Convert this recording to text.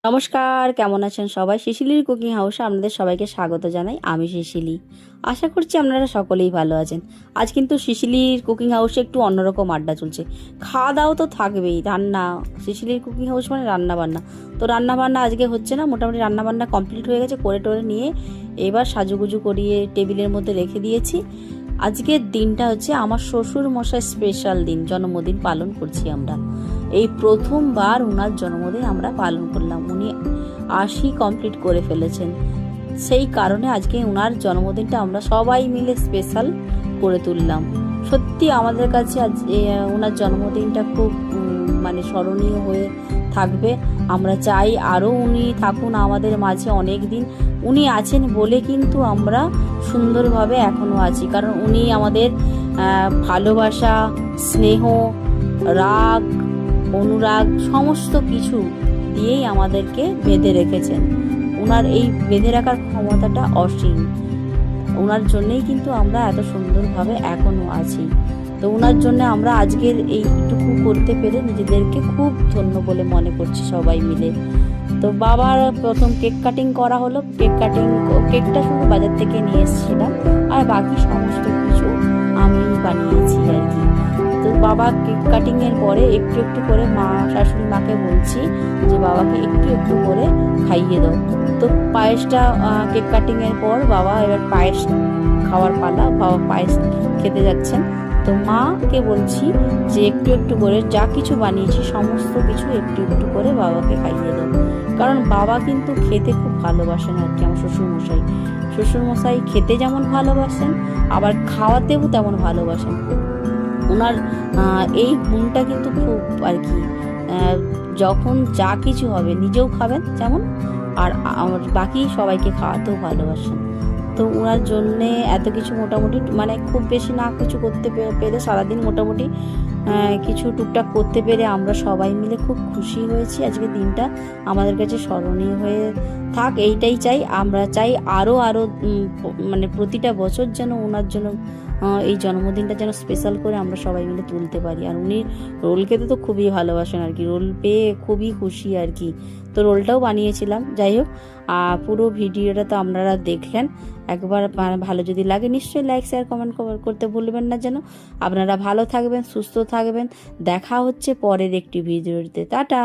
নমস্কার, কেমন আছেন সবাই? শিশিলির কুকিং হাউসে আপনাদের সবাইকে স্বাগত জানাই। আমি শিশিলি। আশা করছি আপনারা সকলেই ভালো আছেন। আজ কিন্তু শিশিলির কুকিং হাউসে একটু অন্যরকম আড্ডা চলছে। খাওয়া দাওয়া তো থাকবেই, রান্না। শিশিলির কুকিং হাউস মানে রান্না বান্না। তো রান্না বান্না আজকে হচ্ছে না, মোটামুটি রান্না বান্না কমপ্লিট হয়ে গেছে। করে টোরে নিয়ে এবার সাজুগুজু করিয়ে টেবিলের মধ্যে রেখে দিয়েছি। আজকের দিনটা হচ্ছে আমার শ্বশুর মশাই স্পেশাল দিন, জন্মদিন পালন করছি আমরা। এই প্রথমবার ওনার জন্মদিন আমরা পালন করলাম। উনি 80 কমপ্লিট করে ফেলেছেন। সেই কারণে আজকে ওনার জন্মদিনটা আমরা সবাই মিলে স্পেশাল করে তুললাম। সত্যি আমাদের কাছে আজ ওনার জন্মদিনটা খুব মানে স্মরণীয় হয়ে থাকবে। আমরা চাই আরও উনি থাকুন আমাদের মাঝে অনেক দিন। উনি আছেন বলে কিন্তু আমরা সুন্দরভাবে এখনও আছি, কারণ উনি আমাদের ভালোবাসা, স্নেহ, রাগ, অনুরাগ সমস্ত কিছু দিয়েই আমাদেরকে বেঁধে রেখেছেন। ওনার এই বেঁধে রাখার ক্ষমতাটা অসীম। ওনার জন্যেই কিন্তু আমরা এত সুন্দরভাবে এখনও আছি। তো ওনার জন্য আমরা আজকের এইটুকু করতে পেরে নিজেদেরকে খুব ধন্য বলে মনে করছি সবাই মিলে। তো বাবার প্রথম কেক কাটিং করা হলো। কেকটা শুধু বাজার থেকে নিয়ে এসেছিলাম, আর বাকি সমস্ত কিছু আমি বানিয়েছি আর কি। তো বাবা কেক কাটিংয়ের পরে একটু একটু করে শাশুড়ি মাকে বলছি যে বাবাকে একটু একটু করে খাইয়ে দাও। তো পায়েসটা কেক কাটিংয়ের পর বাবা এবার পায়েস খাওয়ার পালা, বাবা পায়েস খেতে যাচ্ছেন। তো মাকে বলছি যে একটু একটু করে যা কিছু বানিয়েছি সমস্ত কিছু একটু একটু করে বাবাকে খাইয়ে দাও, কারণ বাবা কিন্তু খেতে খুব ভালোবাসেন আর কি। আমার শ্বশুরমশাই খেতে যেমন ভালোবাসেন, আবার খাওয়াতেও তেমন ভালোবাসেন। ওনার এই গুণটা কিন্তু খুব আর কি, যখন যা কিছু হবে নিজেও খাবেন যেমন, আর বাকি সবাইকে খাওয়াতেও ভালোবাসেন। তো ওনার জন্যে এত কিছু মোটামুটি মানে খুব বেশি না কিছু করতে পেরে সারাদিন মোটামুটি কিছু টুকটাক করতে পেরে আমরা সবাই মিলে খুব খুশি হয়েছি। আজকে দিনটা আমাদের কাছে স্মরণীয় হয়ে থাক, এইটাই চাই। আমরা চাই আরও মানে প্রতিটা বছর যেন ওনার জন্য এই জন্মদিনটা যেন স্পেশাল করে আমরা সবাই মিলে তুলতে পারি। আর উনি রোল খেতে তো খুবই ভালোবাসেন আর কি, রোল পেয়ে খুবই খুশি আর কি। তো রোলটাও বানিয়েছিলাম। যাই হোক, পুরো ভিডিওটা তো আপনারা দেখলেন। একবার ভালো যদি লাগে নিশ্চয়ই লাইক, শেয়ার, কমেন্ট করতে ভুলবেন না যেন। আপনারা ভালো থাকবেন, সুস্থ থাকবেন। দেখা হচ্ছে পরের একটি ভিডিওতে। টাটা।